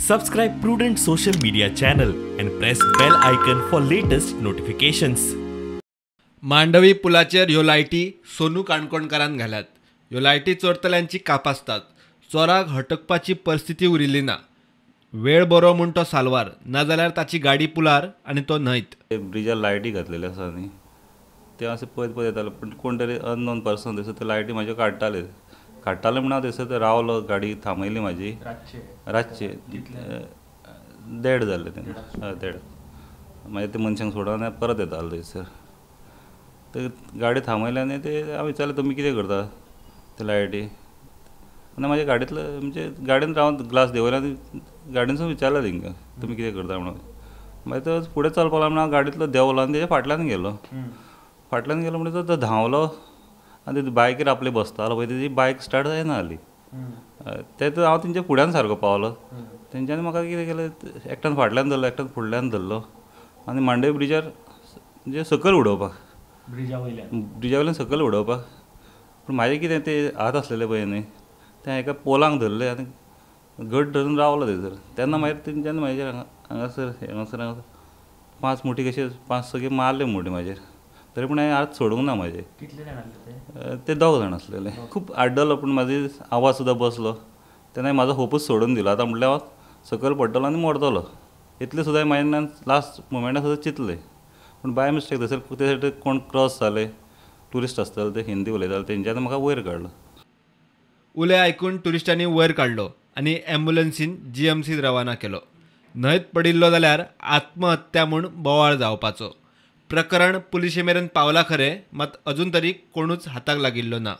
Subscribe Prudent social media channel and press bell icon for latest notifications. Mandvi पुलाचेर ह्यो लायटी सोनू काणकोणकारान घाल्यात. ह्यो लायटी चोरतल्यांची काप आसतात. चोराक हटकपाची परिस्थिती उरिल्ली ना. वेळ बरो म्हूण तो साल्वार, नाजाल्यार ताची गाडी पुलार आनी तो न्हंयत. ब्रिजार लायटी घातलेले आसा न्ही, ते अशें पळयत येताले, पूण कोण तरी अननोन पर्सन थंयसर ते लायटी म्हाज्यो काडटाले म्हणून हांव थंयसर ते रावलो, गाडी थांबयली म्हाजी रातचे 1:30 जाल्ले तेन्ना. 1:30 मागीर ते मनशांक सोडून हांव परत येतालो थंयसर. ते गाडी थांबयली आनी ते हांव विचारलें तुमी कितें करता ते लायटी. आनी म्हाज्या गाडयेंतलो म्हणजे गाडयेन रावन ग्लास देंवयलो आनी गाडयेनसून विचारलें तेंकां तुमी कितें करता म्हणून. मागीर तो फुडें चलपाक लागलो म्हणून हांव गाडयेंतलो देंवलो आनी तेच्या फाटल्यान गेलो. म्हणटा तो धांवलो आनी ते बायकीर आपले बसतालो पळय तेजी बायक स्टार्ट जायना जाली. तें हांव तेंच्या फुड्यान सारको पावलो. तेंच्यांनी म्हाका कितें केलें, एकट्यान फाटल्यान धरलो, एकट्यान फुडल्यान धरलो आनी मांडवी ब्रिजार म्हणजे सकयल उडोवपाक, ब्रिजा वयल्यान सकयल उडोवपाक. पूण म्हाजें कितें ते हात आसलेले पळय न्ही, ते एका पोलांक धरले आनी घट धरून रावलो थंयसर. तेन्ना मागीर तेंच्यांनी म्हाजेर हांगासर 5 मुठी कशे 5-6 मारले मुठी म्हाजेर. तरी पूण हांवें हात सोडूंक ना म्हाजे. ते 2 जाण आसलेले. खूब आड्डलो पूण म्हाजी आवाज सुद्दां बसलो. तेन्ना म्हाजो होपूच सोडून दिलो. आतां म्हटल्यार हांव सकयल पडटलो आनी मरतलो. इतलें सुद्दां म्हाजे लास्ट मोमेंटाक सुद्दां चिंतलें. पूण बाय मिस्टेक थंयसर ते सायडीन कोण क्रॉस जाले, ट्युरिस्ट आसताले ते हिंदी उलयताले, तेंच्यांनी म्हाका वयर काडलो. उलें आयकून ट्युरिस्टांनी वयर काडलो आनी एम्ब्युलन्सीन GMCत रवाना केलो. न्हंयत पडिल्लो जाल्यार आत्महत्या म्हूण बोवाळ जावपाचो. प्रकरण पुलिशे मेरेन पावला खरें, मात अजून तरी कोणूच हाताक लागिल्लो ना.